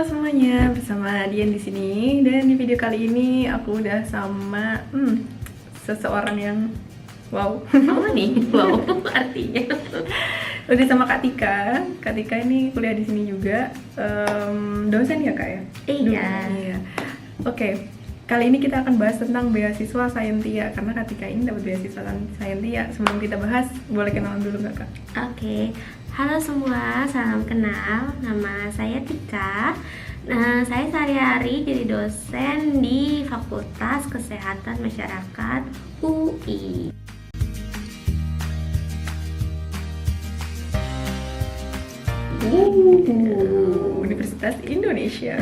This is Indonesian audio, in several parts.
semuanya, bersama Dian di sini. Dan di video kali ini aku udah sama seseorang yang wow. Apa nih? Wow, artinya Udah sama Kak Tika. Kak Tika ini kuliah di sini juga. Dosen ya Kak ya? Iya. Iya. Oke. Kali ini kita akan bahas tentang beasiswa Sayentia karena Kak Tika ini dapat beasiswa Sayentia. Sebelum kita bahas, boleh kenalan dulu nggak Kak? Oke. Halo semua, salam kenal. Nama saya Tika. Nah, saya sehari-hari jadi dosen di Fakultas Kesehatan Masyarakat UI. Universitas Indonesia.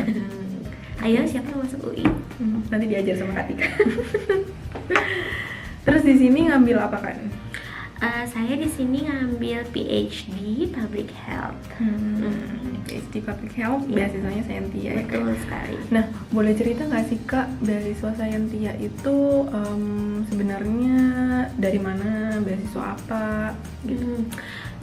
Ayo, siapa yang masuk UI? Nanti diajar sama Kak Tika. Terus di sini ngambil apa kan? Saya di sini ngambil PhD Public Health. PhD Public Health, Iya. beasiswanya Sayentia ya Kak? Betul sekali. Nah, boleh cerita nggak sih Kak, beasiswa Sayentia itu sebenarnya dari mana, beasiswa apa gitu?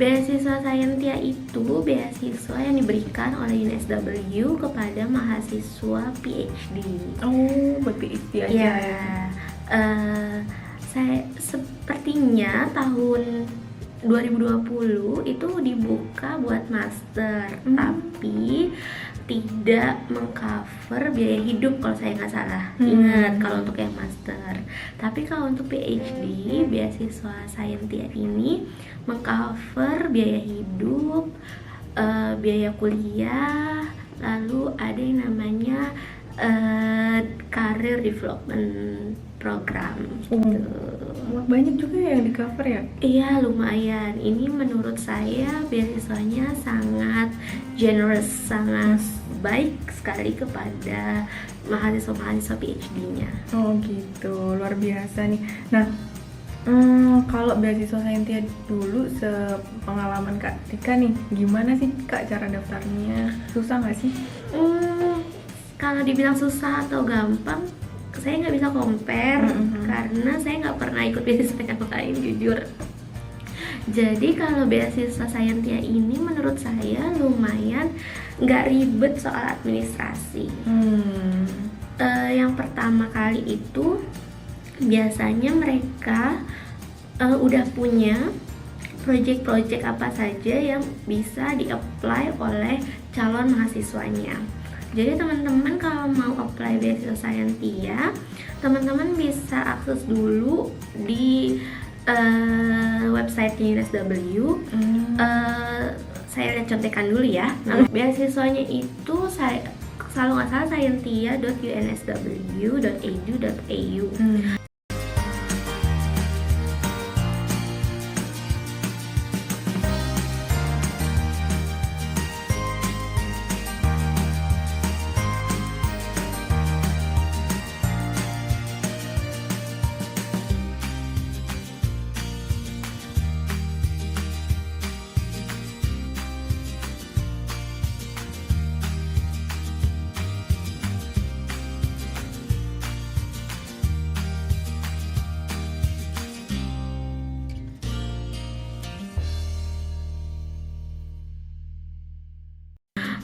Beasiswa Sayentia itu beasiswa yang diberikan oleh UNSW kepada mahasiswa PhD. Oh, buat PhD aja Ya, ya? saya sepertinya tahun 2020 itu dibuka buat master, tapi tidak mengcover biaya hidup kalau saya nggak salah. Ingat kalau untuk yang master. Tapi kalau untuk PhD, beasiswa Sayentia ini mengcover biaya hidup, biaya kuliah, lalu ada yang namanya career development program gitu. Wah, banyak juga ya yang di cover ya? Iya, lumayan. Ini menurut saya beasiswanya sangat generous, sangat baik sekali kepada mahasiswa-mahasiswa PhD-nya. Oh gitu, luar biasa nih. Nah, kalau beasiswa Sayentia dulu sepengalaman Kak Tika nih, gimana sih Kak cara daftarnya? Susah nggak sih? Kalau dibilang susah atau gampang, saya nggak bisa compare karena saya nggak pernah ikut beasiswa yang lain, jujur. Jadi kalau beasiswa Sayentia ini menurut saya lumayan nggak ribet soal administrasi. Yang pertama kali itu biasanya mereka udah punya project-project apa saja yang bisa di-apply oleh calon mahasiswanya. Jadi teman-teman kalau mau apply beasiswa Sayentia, teman-teman bisa akses dulu di website UNSW. Saya lihat contekan dulu ya. Nah, beasiswanya itu saya selalu nggak salah sayentia.unsw.edu.au.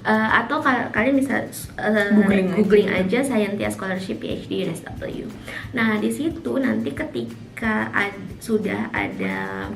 Atau kalian bisa googling aja Sayentia Scholarship PhD UNSW. Nah, di situ nanti ketika sudah ada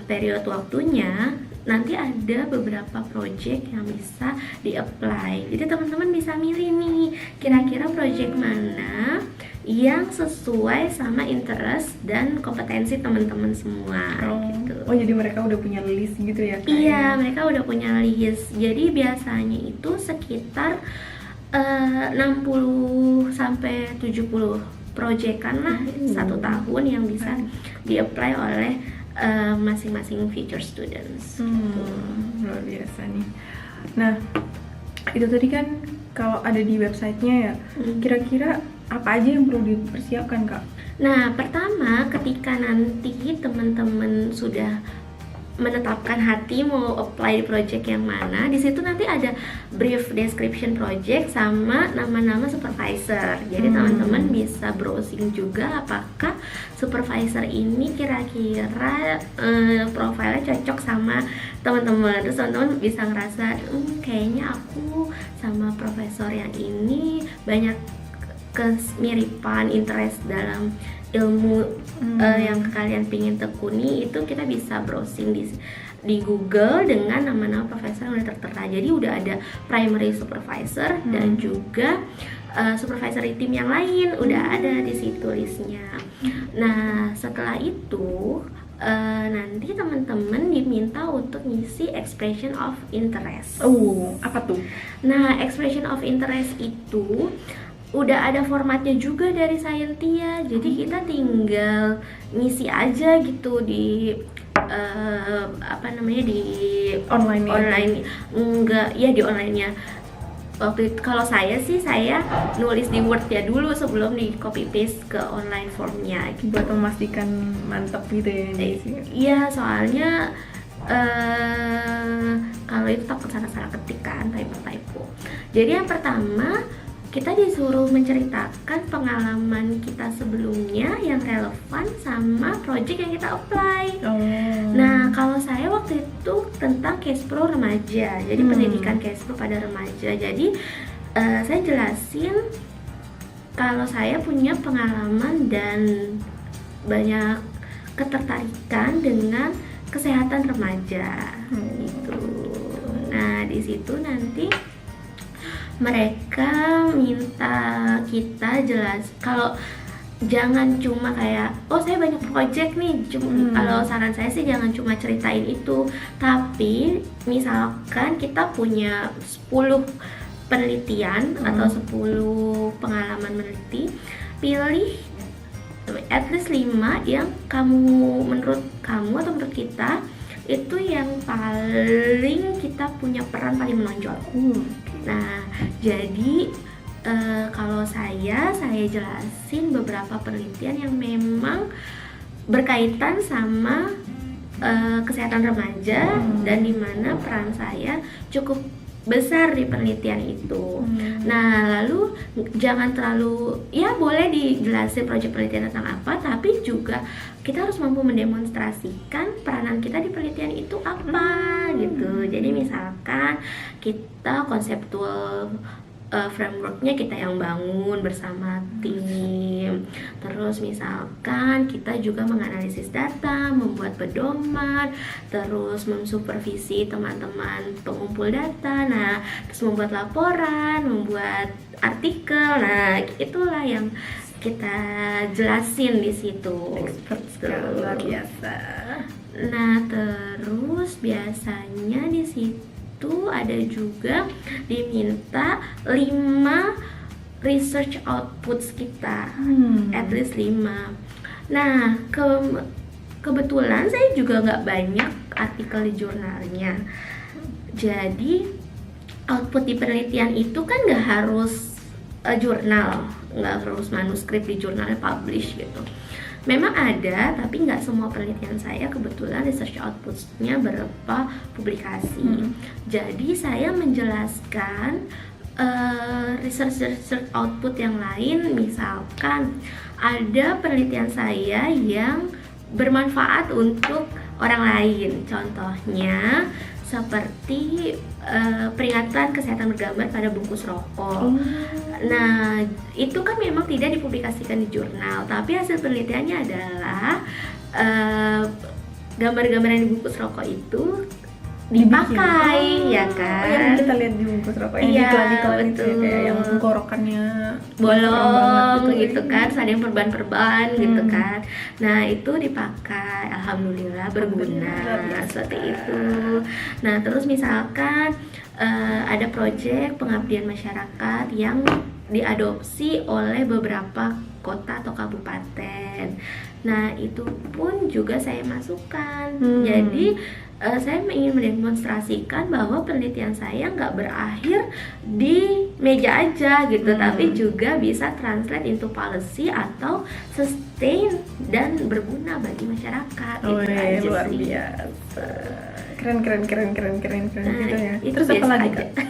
periode waktunya, nanti ada beberapa project yang bisa di-apply. Jadi teman-teman bisa milih nih, kira-kira project mana yang sesuai sama interest dan kompetensi teman-teman semua. Gitu. Oh, jadi mereka udah punya list gitu ya Kak? Iya, mereka udah punya list. Jadi biasanya itu sekitar 60 sampai 70 proyekan lah satu tahun yang bisa di-apply oleh masing-masing future students. Luar biasa nih. Nah, itu tadi kan kalau ada di websitenya ya, kira-kira apa aja yang perlu dipersiapkan Kak? Nah, pertama ketika nanti teman-teman sudah menetapkan hati mau apply di project yang mana. Di situ nanti ada brief description project sama nama-nama supervisor. Jadi teman-teman bisa browsing juga apakah supervisor ini kira-kira profilnya cocok sama teman-teman. Terus teman-teman bisa ngerasa kayaknya aku sama profesor yang ini banyak kemiripan interest dalam ilmu yang kalian pingin tekuni. Itu kita bisa browsing di Google dengan nama-nama profesor yang udah tertera. Jadi udah ada primary supervisor dan juga supervisory team yang lain udah ada di situ listnya. Nah setelah itu nanti teman-teman diminta untuk ngisi expression of interest. Apa tuh? Nah expression of interest itu udah ada formatnya juga dari Scientia, jadi kita tinggal ngisi aja gitu di di online enggak ya di onlinenya. Waktu itu kalau saya nulis di Word ya dulu sebelum di copy paste ke online formnya gitu. Buat memastikan mantap gitu ya. Iya soalnya kalau itu takut salah ketik kan, typo. Jadi yang pertama kita disuruh menceritakan pengalaman kita sebelumnya yang relevan sama project yang kita apply. Nah, kalau saya waktu itu tentang case pro remaja, jadi pendidikan case pro pada remaja. Jadi saya jelasin kalau saya punya pengalaman dan banyak ketertarikan dengan kesehatan remaja gitu. Nah, di situ nanti mereka minta kita jelas, kalau jangan cuma kayak saya banyak project nih, kalau saran saya sih jangan cuma ceritain itu, tapi misalkan kita punya 10 penelitian atau 10 pengalaman meneliti, pilih at least 5 yang menurut kamu atau menurut kita itu yang paling kita punya peran paling menonjol. Nah, jadi kalau saya jelasin beberapa penelitian yang memang berkaitan sama kesehatan remaja dan di mana peran saya cukup besar di penelitian itu. Nah, lalu jangan terlalu, ya boleh dijelasin proyek penelitian tentang apa, tapi juga kita harus mampu mendemonstrasikan peranan kita di penelitian itu apa gitu. Jadi misalkan kita konseptual frameworknya kita yang bangun bersama tim. Terus misalkan kita juga menganalisis data, membuat pedoman, terus mensupervisi teman-teman pengumpul data. Nah, terus membuat laporan, membuat artikel. Nah, itulah yang kita jelasin di situ. Luar biasa. Nah, terus biasanya di situ ada juga diminta 5 research outputs kita, at least 5. Nah, kebetulan saya juga nggak banyak artikel di jurnalnya, jadi output di penelitian itu kan nggak harus jurnal, nggak harus manuskrip di jurnalnya publish gitu. Memang ada, tapi nggak semua penelitian saya kebetulan research output-nya berupa publikasi. Jadi saya menjelaskan research output yang lain. Misalkan ada penelitian saya yang bermanfaat untuk orang lain. Contohnya seperti peringatan kesehatan bergambar pada bungkus rokok. Nah, itu kan memang tidak dipublikasikan di jurnal, tapi hasil penelitiannya adalah gambar-gambar yang di bungkus rokok itu dipakai, ya kan? Yang kita lihat di bungkus rokok, yang iklan-iklan itu ya, kayak yang tenggorokannya bolong gitu kan, ada yang perban-perban gitu kan. Nah, itu dipakai, alhamdulillah berguna seperti itu. Nah, terus misalkan ada proyek pengabdian masyarakat yang diadopsi oleh beberapa kota atau kabupaten. Nah, itu pun juga saya masukkan. Jadi saya ingin mendemonstrasikan bahwa penelitian saya nggak berakhir di meja aja gitu, tapi juga bisa translate into policy atau sustain dan berguna bagi masyarakat. Oh, Itu aja luar sih. biasa. Keren gitu ya. Itu Terus apa biasa lagi, aja. Kak?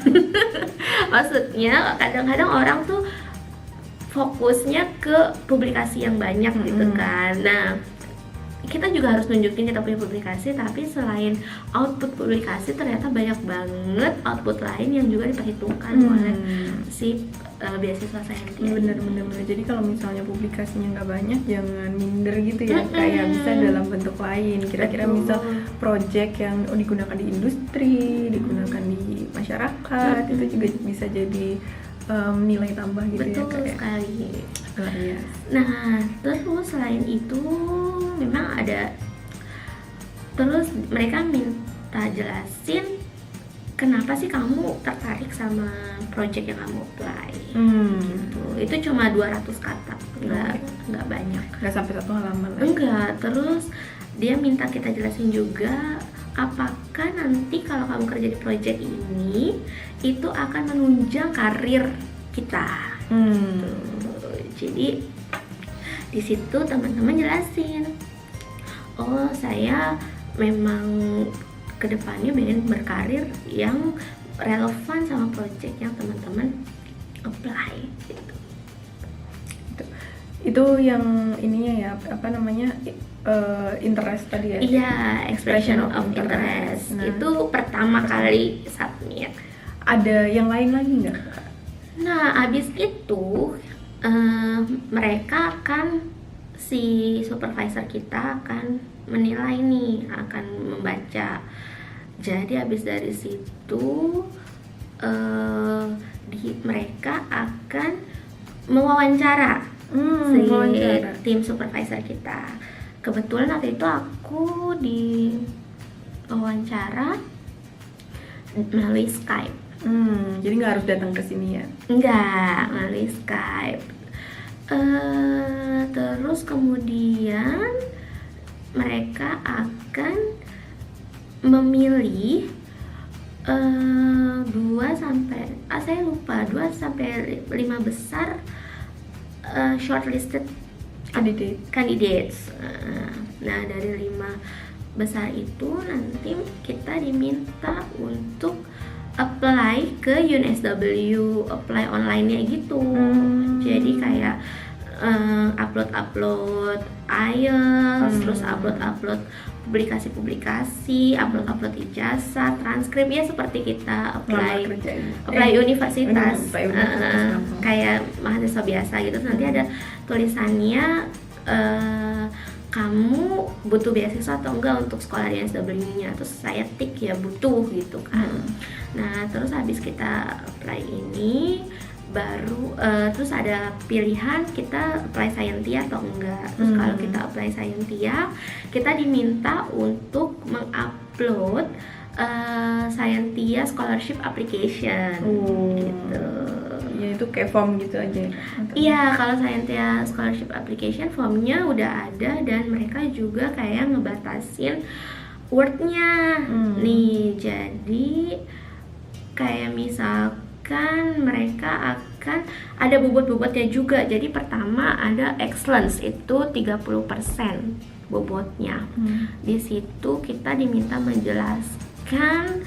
Maksudnya kadang-kadang orang tuh fokusnya ke publikasi yang banyak gitu kan. Nah, kita juga harus nunjukin kita punya publikasi, tapi selain output publikasi ternyata banyak banget output lain yang juga diperhitungkan oleh si beasiswa Scientia. Bener. Jadi kalau misalnya publikasinya nggak banyak, jangan minder gitu ya. Kayak bisa dalam bentuk lain. Kira-kira Betul. misal project yang digunakan di industri, digunakan di masyarakat, itu juga bisa jadi nilai tambah gitu. Betul ya, Kak, ya. sekali. Luar biasa. Nah, terus selain itu memang ada, terus mereka minta jelasin kenapa sih kamu tertarik sama project yang kamu apply. Gitu. Itu cuma 200 kata, nggak banyak. Nggak sampai 1 halaman lah. Enggak, terus dia minta kita jelasin juga apakah nanti kalau kamu kerja di project ini itu akan menunjang karir kita. Jadi di situ teman-teman jelasin, oh saya memang kedepannya pengen berkarir yang relevan sama project yang teman-teman apply gitu. Itu yang ininya ya, apa namanya, interest tadi ya? Iya, expression of interest. Nah, itu pertama kali submit. ada yang lain lagi nggak? Nah, abis itu mereka akan, si supervisor kita akan menilai nih, akan membaca. Jadi abis dari situ mereka akan mewawancara tim supervisor kita. Kebetulan waktu itu aku di wawancara melalui Skype. Jadi nggak harus datang ke sini ya? Enggak, melalui Skype. Terus kemudian mereka akan memilih 2 sampai 5 besar shortlisted candidates. Nah, dari 5 besar itu nanti kita diminta untuk apply ke UNSW, apply online-nya gitu. Jadi kayak upload IELTS, terus upload publikasi, upload ijazah, transkrip, ya seperti kita apply universitas, kayak mahasiswa biasa gitu. Terus nanti ada tulisannya kamu butuh beasiswa atau enggak untuk sekolah di UNSW-nya. Terus saya tik ya butuh gitu kan. Nah, terus habis kita apply ini baru terus ada pilihan kita apply Scientia atau enggak. Terus kalau kita apply Scientia, kita diminta untuk mengupload Scientia scholarship application gitu. Ya itu kayak form gitu aja. Iya, kalau Scientia scholarship application formnya udah ada, dan mereka juga kayak ngebatasin wordnya nih. Jadi kayak misalkan mereka akan ada bobot-bobotnya juga. Jadi pertama ada excellence, itu 30% bobotnya. Di situ kita diminta menjelaskan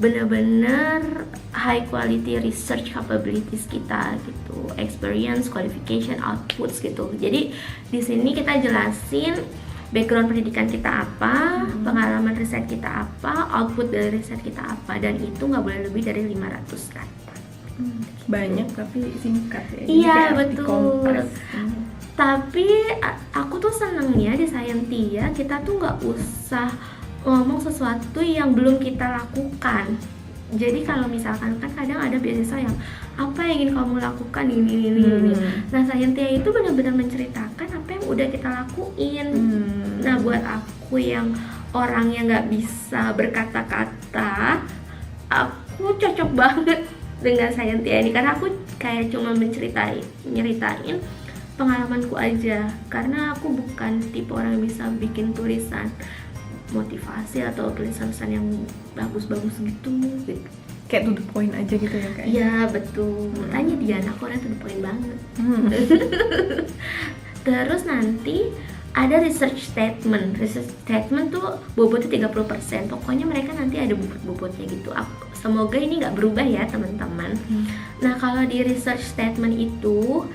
benar-benar high quality research capabilities kita gitu, experience, qualification, outputs gitu. Jadi di sini kita jelasin background pendidikan kita apa, pengalaman riset kita apa, output dari riset kita apa, dan itu nggak boleh lebih dari 500 kata. Banyak tapi singkat ya. Iya, betul. Tapi aku tuh senengnya di Scientia kita tuh nggak usah ngomong sesuatu yang belum kita lakukan. Jadi kalau misalkan kan kadang ada beasiswa yang apa yang ingin kamu lakukan ini. Nah, Scientia itu benar-benar menceritakan apa yang udah kita lakuin. Nah, buat aku yang orangnya nggak bisa berkata-kata, aku cocok banget dengan Scientia ini karena aku kayak cuma nyeritain pengalamanku aja, karena aku bukan tipe orang yang bisa bikin tulisan motivasi atau tulisan-tulisan yang bagus-bagus gitu. Kayak to the point aja gitu ya Kak? Iya betul, tanya Diana, aku orangnya to the point banget. Terus nanti ada research statement. Research statement tuh bobotnya 30%. Pokoknya mereka nanti ada bobot-bobotnya gitu. Semoga ini nggak berubah ya teman-teman. Nah kalau di research statement itu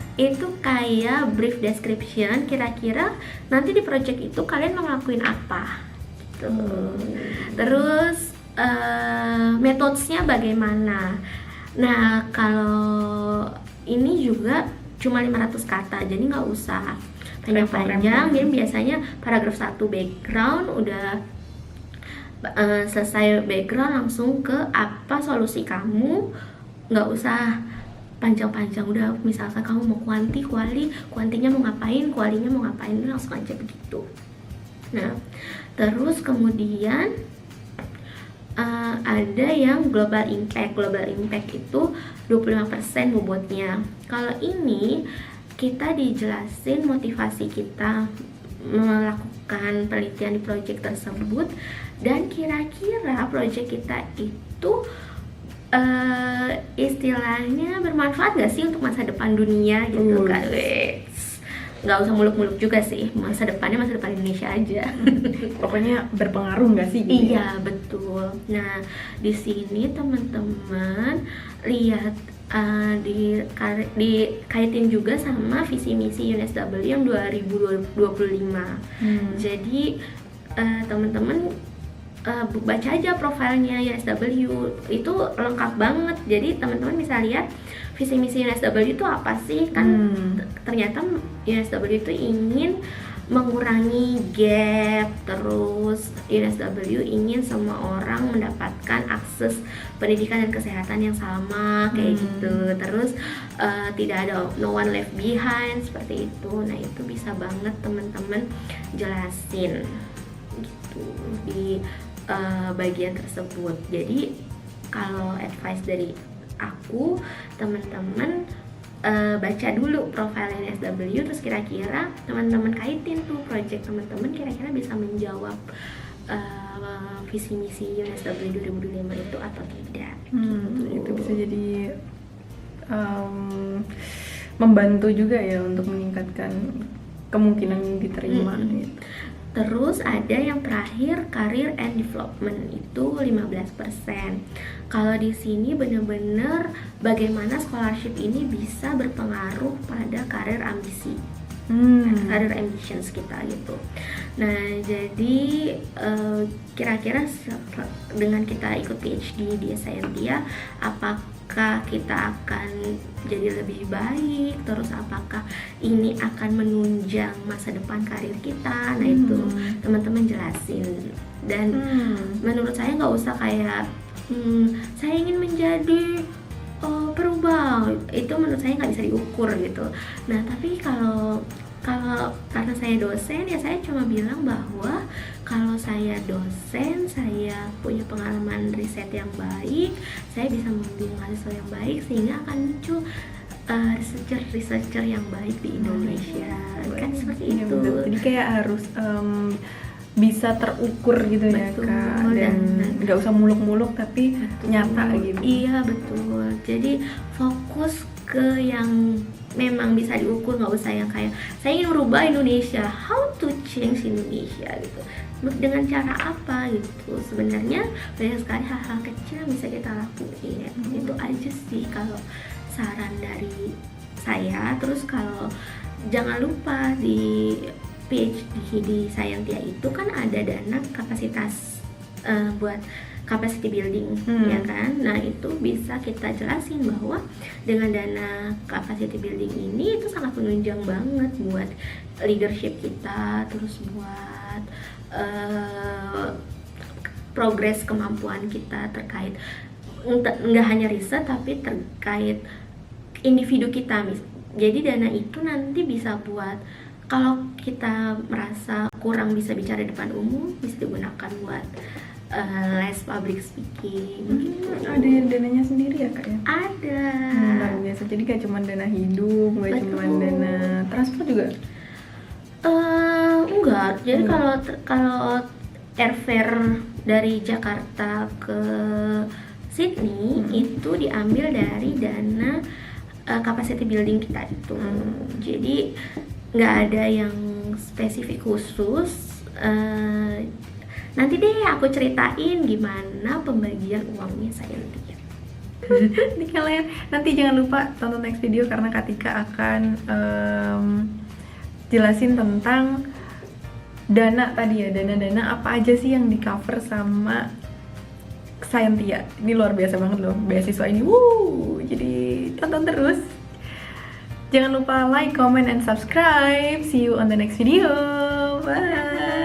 kayak brief description, kira-kira nanti di project itu kalian mau ngelakuin apa gitu. Terus metodenya bagaimana. Nah kalau ini juga cuma 500 kata, jadi nggak usah panjang-panjang. Jadi biasanya paragraf 1 background, udah selesai background langsung ke apa solusi kamu, nggak usah panjang-panjang. Udah misalkan kamu mau kuantinya mau ngapain, kualinya mau ngapain, langsung aja begitu. Nah terus kemudian ada yang global impact. Global impact itu 25% bobotnya. Kalau ini kita dijelasin motivasi kita melakukan penelitian di project tersebut, dan kira-kira project kita itu istilahnya bermanfaat gak sih untuk masa depan dunia gitu kan. Nggak usah muluk-muluk juga sih, masa depan Indonesia aja. Pokoknya berpengaruh nggak sih? Gitu? Iya betul. Nah di sini teman-teman lihat dikaitin juga sama visi misi UNSW yang 2025. Jadi teman-teman baca aja profilnya UNSW, itu lengkap banget. Jadi teman-teman bisa lihat visi misi UNSW itu apa sih kan. Ternyata UNSW itu ingin mengurangi gap, terus UNSW ingin semua orang mendapatkan akses pendidikan dan kesehatan yang sama kayak gitu. Terus tidak ada no one left behind seperti itu. Nah itu bisa banget teman-teman jelasin gitu di bagian tersebut. Jadi kalau advice dari aku, teman-teman baca dulu profil UNSW, terus kira-kira teman-teman kaitin tuh project teman-teman kira-kira bisa menjawab visi misi UNSW 2025 itu atau tidak. Itu bisa jadi membantu juga ya untuk meningkatkan kemungkinan diterima gitu. Terus ada yang terakhir career and development, itu 15%. Kalau di sini benar-benar bagaimana scholarship ini bisa berpengaruh pada karir ambisi, karir ambitions kita gitu. Nah jadi kira-kira dengan kita ikut PhD di Scientia, apakah kita akan jadi lebih baik, terus apakah ini akan menunjang masa depan karir kita. Nah itu teman-teman jelasin. Dan menurut saya nggak usah kayak saya ingin menjadi perubah, itu menurut saya nggak bisa diukur gitu. Nah tapi kalau karena saya dosen, ya saya cuma bilang bahwa kalau saya dosen, saya punya pengalaman riset yang baik, saya bisa membimbing mahasiswa yang baik, sehingga akan muncul researcher yang baik di Indonesia. Kan seperti itu. Jadi kayak harus bisa terukur gitu. Betul, ya Kak, dan nggak usah muluk-muluk tapi nyata gitu. Iya betul. Jadi fokus ke yang memang bisa diukur, nggak usah yang kayak saya ingin merubah Indonesia, how to change Indonesia gitu, dengan cara apa gitu. Sebenarnya banyak sekali hal-hal kecil yang bisa kita lakuin. Itu aja sih kalau saran dari saya. Terus kalau jangan lupa di PhD di Scientia itu kan ada dana kapasitas buat capacity building, ya kan. Nah itu bisa kita jelasin bahwa dengan dana capacity building ini itu sangat menunjang banget buat leadership kita, terus buat progres kemampuan kita terkait nggak hanya riset tapi terkait individu kita. Jadi dana itu nanti bisa buat kalau kita merasa kurang bisa bicara di depan umum, bisa digunakan buat les public speaking gitu. Ada yang dananya sendiri ya Kak ya? Ada. Luar biasa. Jadi gak cuma dana hidup, gak cuma dana transport juga? Enggak. Jadi kalau airfare dari Jakarta ke Sydney itu diambil dari dana capacity building kita itu. Jadi nggak ada yang spesifik khusus. Nanti deh aku ceritain gimana pembagian uangnya Scientia. Jadi kalian nanti jangan lupa tonton next video karena Katika akan jelasin tentang dana tadi ya, dana-dana apa aja sih yang di cover sama Scientia. Ini luar biasa banget loh beasiswa ini. Jadi tonton terus. Jangan lupa like, comment, and subscribe. See you on the next video. Bye.